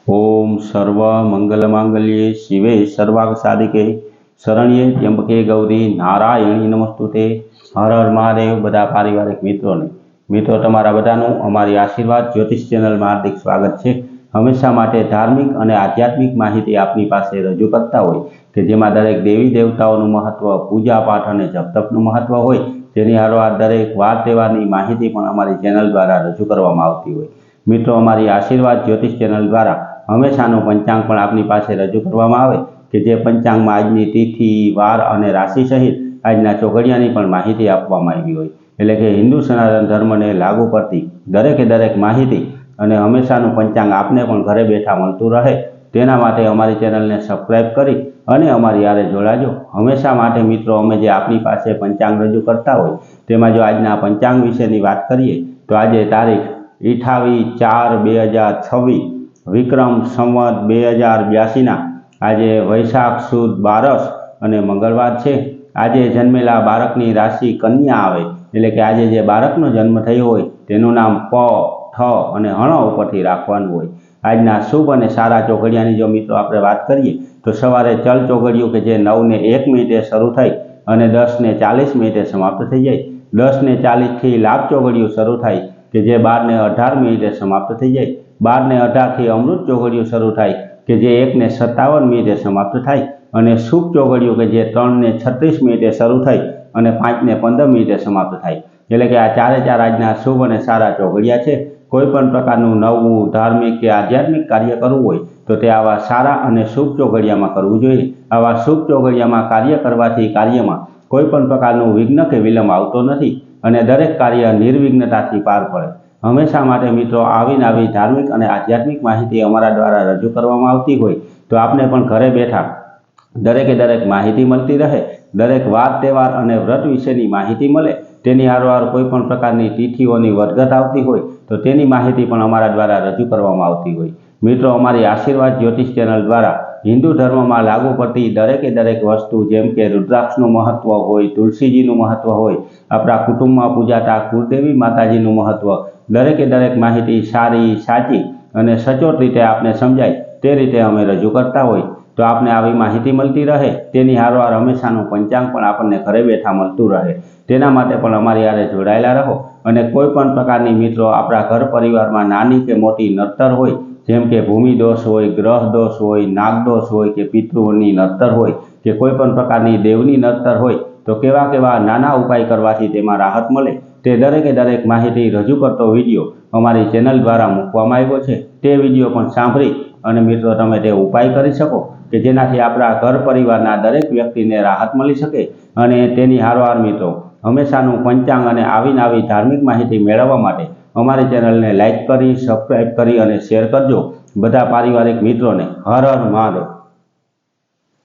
ओम सर्व मंगल मांगल्ये शिवे सर्वार्थ साधिके शरण्ये त्र्यंबके गौरी नारायणी नमस्तुते। हर हर महादेव। बधा पारिवारिक मित्रों तमारा बधानुं अमारी आशीर्वाद ज्योतिष चेनल में हार्दिक स्वागत है। हमेशा माटे धार्मिक और आध्यात्मिक माहिती आपनी पासे रजू करता होय के जेमां दरेक देवी देवताओं महत्व, पूजा पाठ और जप तपनुं महत्व होय तेनी हारोहार दरेक वार तहेवारनी माहिती पण अमारी चेनल द्वारा रजू करवामां आवती होय। मित्रों अमारी आशीर्वाद ज्योतिष चेनल द्वारा हमेशानु पंचांग पण आपनी पासे रजू करवामां आवे के जे पंचांग में आजनी तिथि, वार और राशि सहित आजना चोघड़ियानी पण माहिती आपवामां आवी होय। एटले के हिंदू सनातन धर्म ने लागू पड़ती दरेके दरेक माहिती अने हमेशानु पंचांग आपने पण घरे बैठा मळतुं रहे तेना माटे अमारी चेनल ने सब्सक्राइब करी अने अमारी हारे जोड़ाजो। हमेशा माटे मित्रों अमे जे आपनी पासे पंचांग रजू करता होय तेमां जो आजना पंचांग विशेनी वात करीए तो आज तारीख 28/4/2026 विक्रम संवत 2082 आज वैशाख सुद 12 અને मंगलवार है। आज जन्मेला बाळकनी राशि कन्या आवे एटले के आज जे बाळकनो जन्म थयो होय तेनुं नाम प, ठ अने हण उपरथी राखवानुं होय। आजना शुभ और सारा चोघड़ियानी जो मित्रों आपणे वात करीए तो सवारे चल चोघड़ियुं के जे 9:01 शुरू थई अने 10:40 समाप्त थई जाय। 10:40 थी लाभ चोघड़ियुं शुरू थाय के जे 12:18 समाप्त थई जाय। 12:18 थी अमृत चोघड़ियुं शुरू थाय के जे 1:57 समाप्त थाय अने शुभ चोघड़ियुं के जे 3:36 शुरू थई अने 5:15 समाप्त थाय। एटले के आ चारे चार आजना शुभ और सारा चोघड़िया छे। कोईपण प्रकारनुं नवुं धार्मिक के आध्यात्मिक कार्य करवुं होय तो ते आवा सारा और शुभ चोघड़ियामां करवुं जोईए। आवा शुभ चोघड़ियामां कार्य करवाथी कार्यमां कोईपण प्रकारनुं विघ्न के विलंब आवतो नथी अने दरेक कार्य निर्विघ्नताथी पार पड़े। हमेशा माटे मित्रों आवी आवी धार्मिक और आध्यात्मिक माहिती अमारा द्वारा रजू करवामां आवती होय तो आपने पण घरे बैठा दरेके दरेक माहिती मळती रहे। दरेक वार तहेवार और व्रत विशेनी माहिती मळे तेनी हारोहार कोईपण प्रकारनी तिथिओनी वर्धत आवती होय तो तेनी माहिती पण अमारा द्वारा रजू करवामां आवती होय। मित्रों अमारी आशीर्वाद ज्योतिष चेनल द्वारा हिंदू धर्म में लागू पड़ती दरेके दरेक वस्तु जेम के रुद्राक्षनु महत्व होय, तुलसीजीनु महत्व होय, अपना कुटुंब में पूजाता कुलदेवी माताजीनु महत्व दरेके दरेक माहिती सारी, साची और सचोट रीते आपने समझाय ते रीते अमे रजू करता होय तो आपने आवी माहिती मळती रहे तेनी हारोहार हमेशानुं पंचांग पण आपने घरे बैठा मळतुं रहे तेना माटे पण अमारी हारे जोड़ायेला रहो। अने कोईपण प्रकारनी मित्रों आपणा घर परिवार में नानी के मोटी नड़तर होय जेम के भूमि दोष होय, ग्रह दोष होय, नाग दोष होय के पितृओनी नड़तर होय के कोईपण प्रकारनी देवनी नड़तर होय तो केवा केवा नाना उपाय करवाथी तेमां राहत मळे ते दरेके दरेक माहिती रजू करतो विडियो अमारी चेनल द्वारा मूकवामां आव्यो छे। ते विडियो पण सांभळी अने मित्रों तमे ते उपाय करी शको के जेनाथी आपणा घर परिवारना दरेक व्यक्तिने राहत मळी शके अने तेनी हारोहार मित्रों हमेशानुं पंचांग अने आवी धार्मिक माहिती मेळववा माटे अमारी चेनल ने लाइक करी, सब्सक्राइब करी अने शेर करजो। बधा पारिवारिक मित्रों ने हर हर महादेव।